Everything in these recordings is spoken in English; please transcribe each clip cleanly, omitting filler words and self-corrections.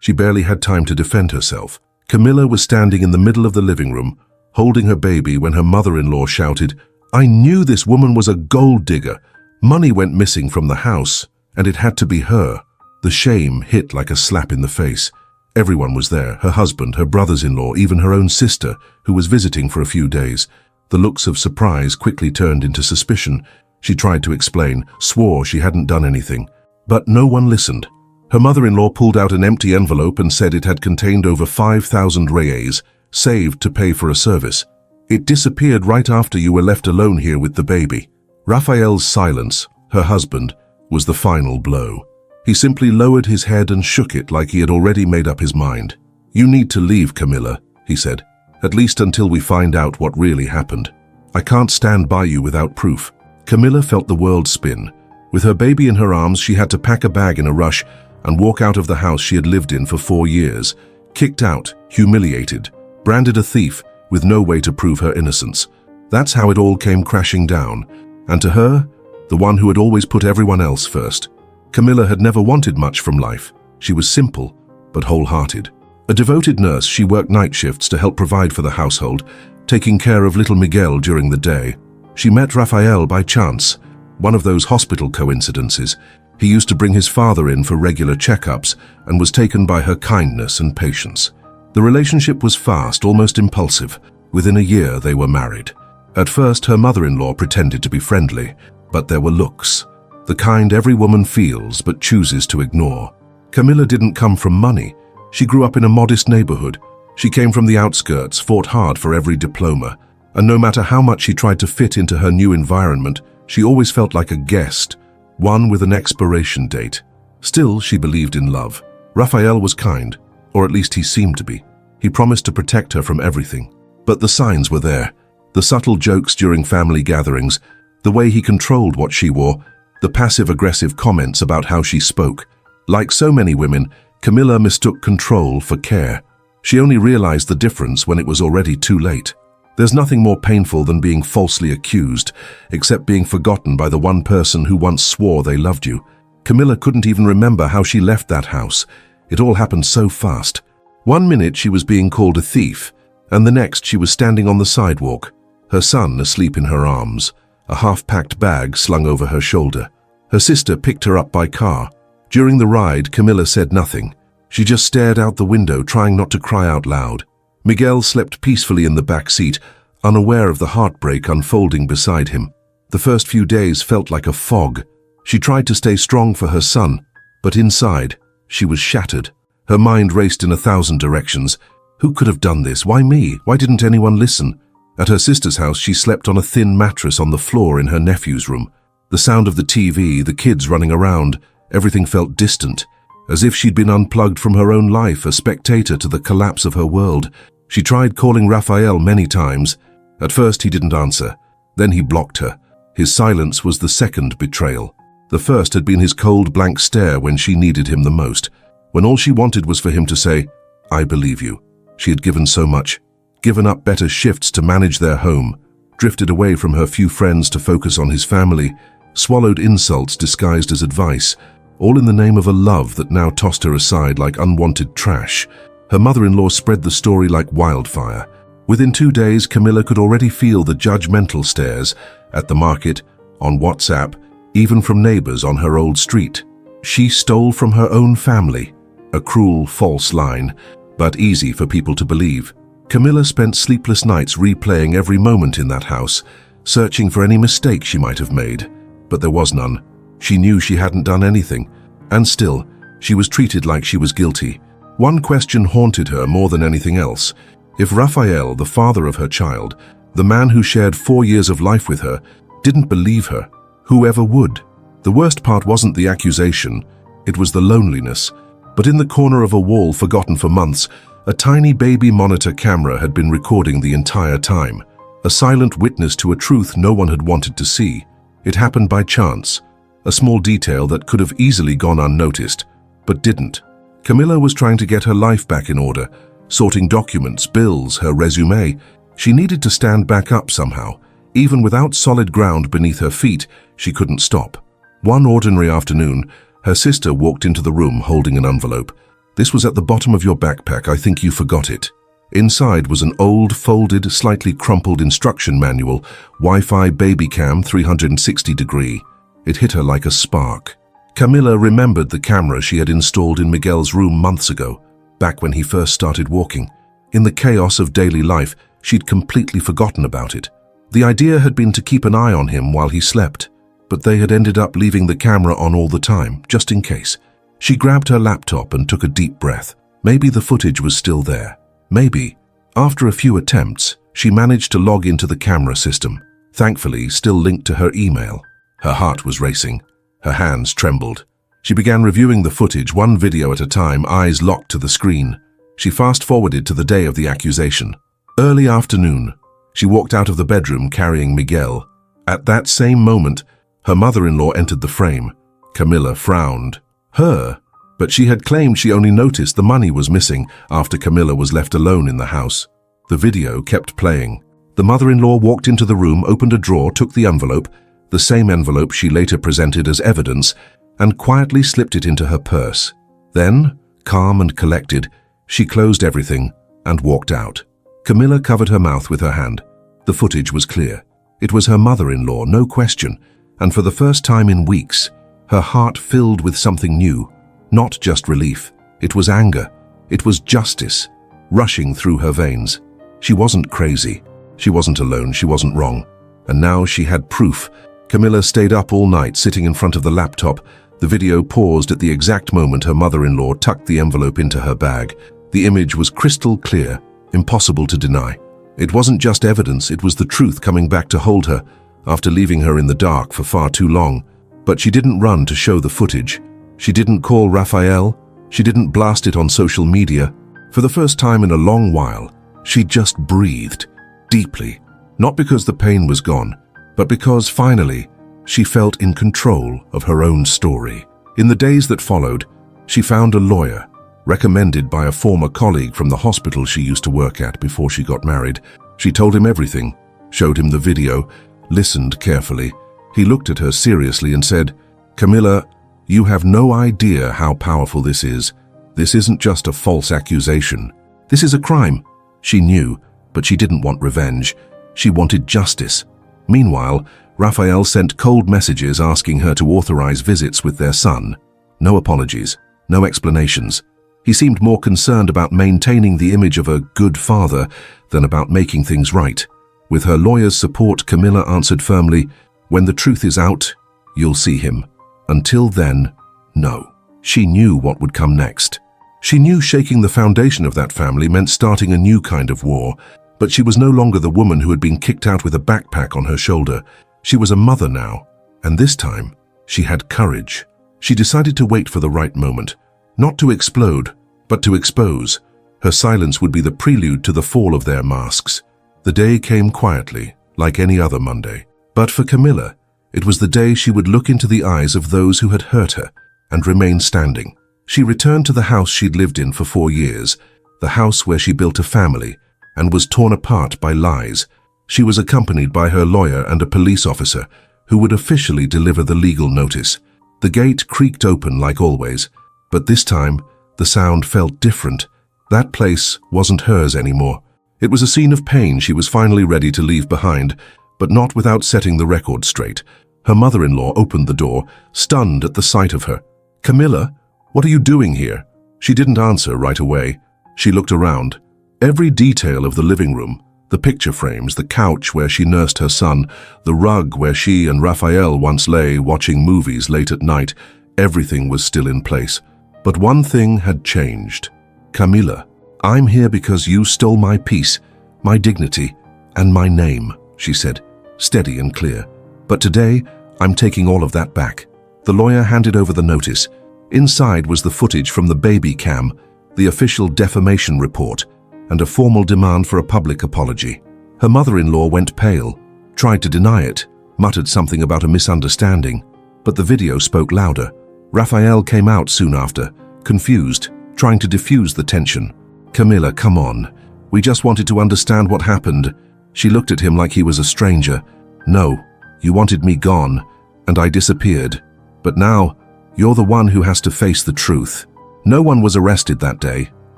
She barely had time to defend herself. Camilla was standing in the middle of the living room, holding her baby when her mother-in-law shouted, "I knew this woman was a gold digger. Money went missing from the house, and it had to be her." The shame hit like a slap in the face. Everyone was there, her husband, her brothers-in-law, even her own sister, who was visiting for a few days. The looks of surprise quickly turned into suspicion. She tried to explain, swore she hadn't done anything. But no one listened. Her mother-in-law pulled out an empty envelope and said it had contained over 5,000 reais, saved to pay for a service. "It disappeared right after you were left alone here with the baby." Rafael's silence, her husband, was the final blow. He simply lowered his head and shook it like he had already made up his mind. "You need to leave, Camilla," he said, "at least until we find out what really happened. I can't stand by you without proof." Camilla felt the world spin. With her baby in her arms, she had to pack a bag in a rush and walk out of the house she had lived in for 4 years, kicked out, humiliated, branded a thief with no way to prove her innocence. That's how it all came crashing down. And to her, the one who had always put everyone else first. Camilla had never wanted much from life. She was simple, but wholehearted. A devoted nurse, she worked night shifts to help provide for the household, taking care of little Miguel during the day. She met Rafael by chance, one of those hospital coincidences. He used to bring his father in for regular checkups and was taken by her kindness and patience. The relationship was fast, almost impulsive. Within a year, they were married. At first, her mother-in-law pretended to be friendly, but there were looks. The kind every woman feels but chooses to ignore. Camilla didn't come from money. She grew up in a modest neighborhood. She came from the outskirts, fought hard for every diploma. And no matter how much she tried to fit into her new environment, she always felt like a guest, one with an expiration date. Still, she believed in love. Rafael was kind, or at least he seemed to be. He promised to protect her from everything. But the signs were there. The subtle jokes during family gatherings, the way he controlled what she wore, the passive-aggressive comments about how she spoke. Like so many women, Camilla mistook control for care. She only realized the difference when it was already too late. There's nothing more painful than being falsely accused, except being forgotten by the one person who once swore they loved you. Camilla couldn't even remember how she left that house. It all happened so fast. One minute she was being called a thief, and the next she was standing on the sidewalk, her son asleep in her arms, a half-packed bag slung over her shoulder. Her sister picked her up by car. During the ride, Camilla said nothing. She just stared out the window, trying not to cry out loud. Miguel slept peacefully in the back seat, unaware of the heartbreak unfolding beside him. The first few days felt like a fog. She tried to stay strong for her son, but inside, she was shattered. Her mind raced in 1,000 directions. Who could have done this? Why me? Why didn't anyone listen? At her sister's house, she slept on a thin mattress on the floor in her nephew's room. The sound of the TV, the kids running around, everything felt distant, as if she'd been unplugged from her own life, a spectator to the collapse of her world. She tried calling Rafael many times. At first, he didn't answer. Then he blocked her. His silence was the second betrayal. The first had been his cold, blank stare when she needed him the most, when all she wanted was for him to say, "I believe you." She had given so much, given up better shifts to manage their home, drifted away from her few friends to focus on his family, swallowed insults disguised as advice, all in the name of a love that now tossed her aside like unwanted trash. Her mother-in-law spread the story like wildfire. Within 2 days, Camilla could already feel the judgmental stares at the market, on WhatsApp, even from neighbors on her old street. She stole from her own family. A cruel, false line, but easy for people to believe. Camilla spent sleepless nights replaying every moment in that house, searching for any mistake she might have made. But there was none. She knew she hadn't done anything, and still, she was treated like she was guilty. One question haunted her more than anything else. If Rafael, the father of her child, the man who shared 4 years of life with her, didn't believe her, whoever would? The worst part wasn't the accusation, it was the loneliness. But in the corner of a wall forgotten for months, a tiny baby monitor camera had been recording the entire time, a silent witness to a truth no one had wanted to see. It happened by chance, a small detail that could have easily gone unnoticed, but didn't. Camilla was trying to get her life back in order, sorting documents, bills, her resume. She needed to stand back up somehow. Even without solid ground beneath her feet, she couldn't stop. One ordinary afternoon, her sister walked into the room holding an envelope. This was at the bottom of your backpack. I think you forgot it. Inside was an old, folded, slightly crumpled instruction manual, Wi-Fi baby cam 360 degree. It hit her like a spark. Camilla remembered the camera she had installed in Miguel's room months ago, back when he first started walking. In the chaos of daily life, she'd completely forgotten about it. The idea had been to keep an eye on him while he slept, but they had ended up leaving the camera on all the time, just in case. She grabbed her laptop and took a deep breath. Maybe the footage was still there. Maybe. After a few attempts, she managed to log into the camera system, thankfully still linked to her email. Her heart was racing. Her hands trembled. She began reviewing the footage, one video at a time, eyes locked to the screen. She fast-forwarded to the day of the accusation. Early afternoon. She walked out of the bedroom carrying Miguel. At that same moment, her mother-in-law entered the frame. Camilla frowned. Her? But she had claimed she only noticed the money was missing after Camilla was left alone in the house. The video kept playing. The mother-in-law walked into the room, opened a drawer, took the envelope, the same envelope she later presented as evidence, and quietly slipped it into her purse. Then, calm and collected, she closed everything and walked out. Camilla covered her mouth with her hand. The footage was clear. It was her mother-in-law, no question, and for the first time in weeks, her heart filled with something new. Not just relief. It was anger. It was justice, rushing through her veins. She wasn't crazy. She wasn't alone. She wasn't wrong. And now she had proof. Camilla stayed up all night, sitting in front of the laptop. The video paused at the exact moment her mother-in-law tucked the envelope into her bag. The image was crystal clear, impossible to deny. It wasn't just evidence, it was the truth coming back to hold her after leaving her in the dark for far too long. But she didn't run to show the footage. She didn't call Rafael. She didn't blast it on social media. For the first time in a long while, she just breathed deeply, not because the pain was gone, but because finally she felt in control of her own story. In the days that followed, she found a lawyer, recommended by a former colleague from the hospital she used to work at before she got married. She told him everything, showed him the video, listened carefully. He looked at her seriously and said, "Camilla, you have no idea how powerful this is. This isn't just a false accusation. This is a crime." She knew, but she didn't want revenge. She wanted justice. Meanwhile, Rafael sent cold messages asking her to authorize visits with their son. No apologies, no explanations. He seemed more concerned about maintaining the image of a good father than about making things right. With her lawyer's support, Camilla answered firmly, "When the truth is out, you'll see him. Until then, no." She knew what would come next. She knew shaking the foundation of that family meant starting a new kind of war, but she was no longer the woman who had been kicked out with a backpack on her shoulder. She was a mother now, and this time, she had courage. She decided to wait for the right moment, not to explode, but to expose. Her silence would be the prelude to the fall of their masks. The day came quietly, like any other Monday. But for Camilla, it was the day she would look into the eyes of those who had hurt her and remain standing. She returned to the house she'd lived in for 4 years, the house where she built a family and was torn apart by lies. She was accompanied by her lawyer and a police officer who would officially deliver the legal notice. The gate creaked open like always, but this time the sound felt different. That place wasn't hers anymore. It was a scene of pain she was finally ready to leave behind, but not without setting the record straight. Her mother-in-law opened the door, stunned at the sight of her. "Camilla, what are you doing here?" She didn't answer right away. She looked around. Every detail of the living room, the picture frames, the couch where she nursed her son, the rug where she and Rafael once lay watching movies late at night, everything was still in place. But one thing had changed. "Camilla, I'm here because you stole my peace, my dignity, and my name," she said, steady and clear. "But today, I'm taking all of that back." The lawyer handed over the notice. Inside was the footage from the baby cam, the official defamation report, and a formal demand for a public apology. Her mother-in-law went pale, tried to deny it, muttered something about a misunderstanding, but the video spoke louder. Rafael came out soon after, confused, trying to diffuse the tension. "Camilla, come on. We just wanted to understand what happened." She looked at him like he was a stranger. "No, you wanted me gone, and I disappeared. But now, you're the one who has to face the truth." No one was arrested that day.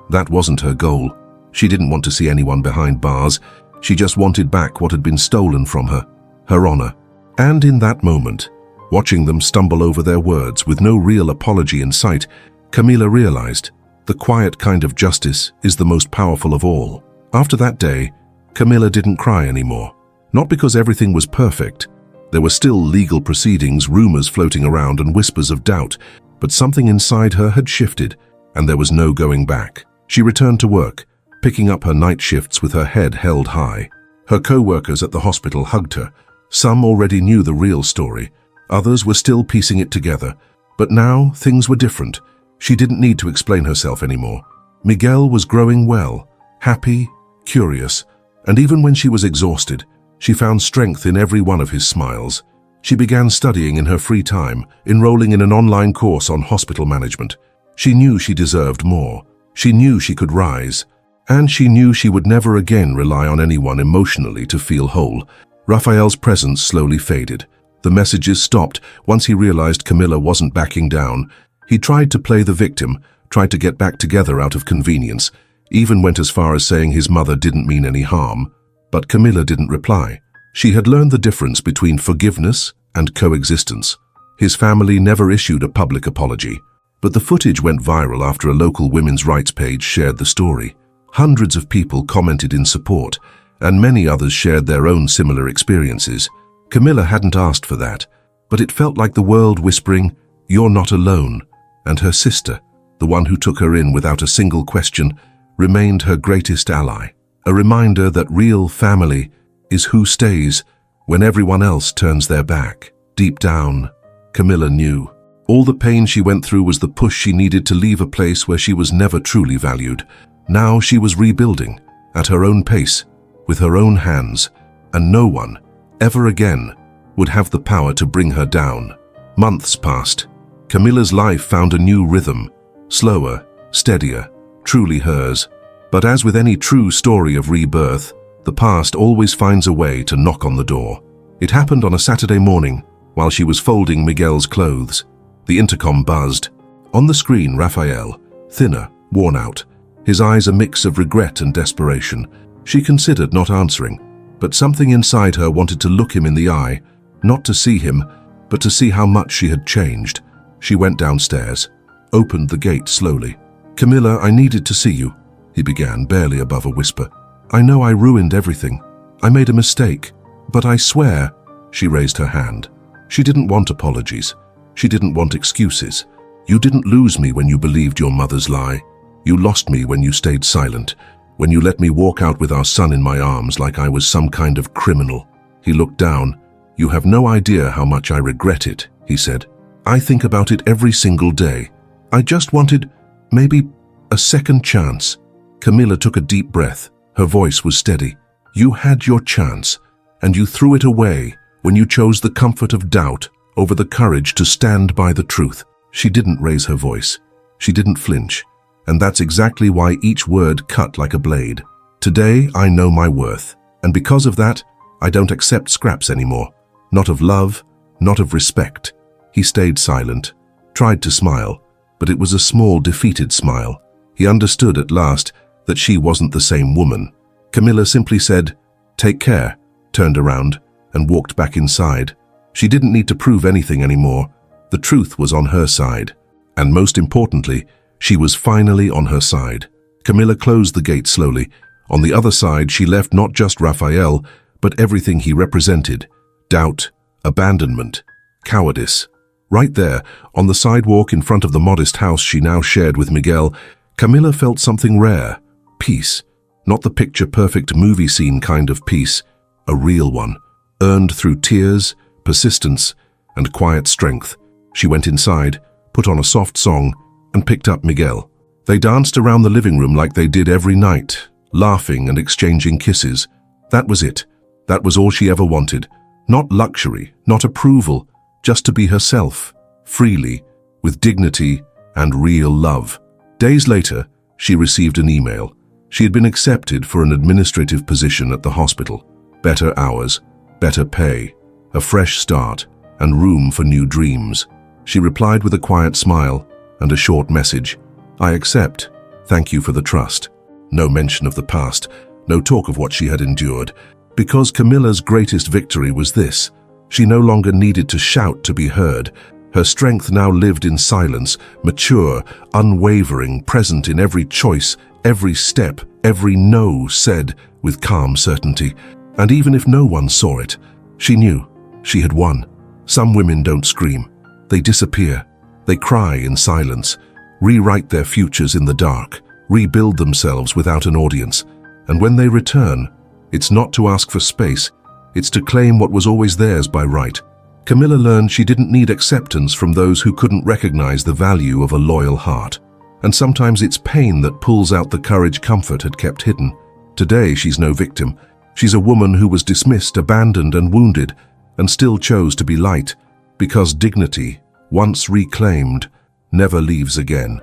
That wasn't her goal. She didn't want to see anyone behind bars. She just wanted back what had been stolen from her, her honor. And in that moment, watching them stumble over their words with no real apology in sight, Camila realized the quiet kind of justice is the most powerful of all. After that day, Camila didn't cry anymore. Not because everything was perfect. There were still legal proceedings, rumors floating around, and whispers of doubt, but something inside her had shifted, and there was no going back. She returned to work, picking up her night shifts with her head held high. Her co-workers at the hospital hugged her. Some already knew the real story. Others were still piecing it together. But now things were different. She didn't need to explain herself anymore. Miguel was growing well, happy, curious, and even when she was exhausted, she found strength in every one of his smiles. She began studying in her free time, enrolling in an online course on hospital management. She knew she deserved more. She knew she could rise. And she knew she would never again rely on anyone emotionally to feel whole. Raphael's presence slowly faded. The messages stopped once he realized Camila wasn't backing down. He tried to play the victim, tried to get back together out of convenience, even went as far as saying his mother didn't mean any harm. But Camila didn't reply. She had learned the difference between forgiveness and coexistence. His family never issued a public apology, but the footage went viral after a local women's rights page shared the story. Hundreds of people commented in support, and many others shared their own similar experiences. Camila hadn't asked for that, but it felt like the world whispering, "You're not alone," and her sister, the one who took her in without a single question, remained her greatest ally. A reminder that real family is who stays when everyone else turns their back. Deep down, Camila knew. All the pain she went through was the push she needed to leave a place where she was never truly valued. Now she was rebuilding, at her own pace, with her own hands, and no one, ever again, would have the power to bring her down. Months passed. Camila's life found a new rhythm, slower, steadier, truly hers. But as with any true story of rebirth, the past always finds a way to knock on the door. It happened on a Saturday morning, while she was folding Miguel's clothes. The intercom buzzed. On the screen, Raphael, thinner, worn out, his eyes a mix of regret and desperation. She considered not answering, but something inside her wanted to look him in the eye, not to see him, but to see how much she had changed. She went downstairs, opened the gate slowly. "Camila, I needed to see you," he began, barely above a whisper. "I know I ruined everything. I made a mistake, but I swear," she raised her hand. She didn't want apologies. She didn't want excuses. "You didn't lose me when you believed your mother's lie. You lost me when you stayed silent, when you let me walk out with our son in my arms like I was some kind of criminal." He looked down. "You have no idea how much I regret it," he said. "I think about it every single day. I just wanted, maybe, a second chance." Camila took a deep breath. Her voice was steady. "You had your chance, and you threw it away when you chose the comfort of doubt over the courage to stand by the truth." She didn't raise her voice. She didn't flinch. And that's exactly why each word cut like a blade. "Today, I know my worth. And because of that, I don't accept scraps anymore. Not of love, not of respect." He stayed silent, tried to smile, but it was a small, defeated smile. He understood at last that she wasn't the same woman. Camila simply said, "Take care," turned around, and walked back inside. She didn't need to prove anything anymore. The truth was on her side. And most importantly, she was finally on her side. Camila closed the gate slowly. On the other side, she left not just Raphael, but everything he represented. Doubt, abandonment, cowardice. Right there, on the sidewalk in front of the modest house she now shared with Miguel, Camila felt something rare. Peace. Not the picture-perfect movie scene kind of peace. A real one. Earned through tears, persistence, and quiet strength. She went inside, put on a soft song, and picked up Miguel. They danced around the living room like they did every night, laughing and exchanging kisses. That was it. That was all she ever wanted. Not luxury, not approval, just to be herself, freely, with dignity and real love. Days later, she received an email. She had been accepted for an administrative position at the hospital. Better hours, better pay, a fresh start, and room for new dreams. She replied with a quiet smile and a short message. I accept. Thank you for the trust. No mention of the past, no talk of what she had endured, because Camilla's greatest victory was this. She no longer needed to shout to be heard. Her strength now lived in silence, mature, unwavering, present in every choice, every step, every no said with calm certainty. And even if no one saw it, she knew she had won. Some women don't scream. They disappear. They cry in silence, rewrite their futures in the dark, rebuild themselves without an audience. And when they return, it's not to ask for space, it's to claim what was always theirs by right. Camilla learned she didn't need acceptance from those who couldn't recognize the value of a loyal heart. And sometimes it's pain that pulls out the courage comfort had kept hidden. Today she's no victim. She's a woman who was dismissed, abandoned and wounded, and still chose to be light, because dignity, once reclaimed, never leaves again.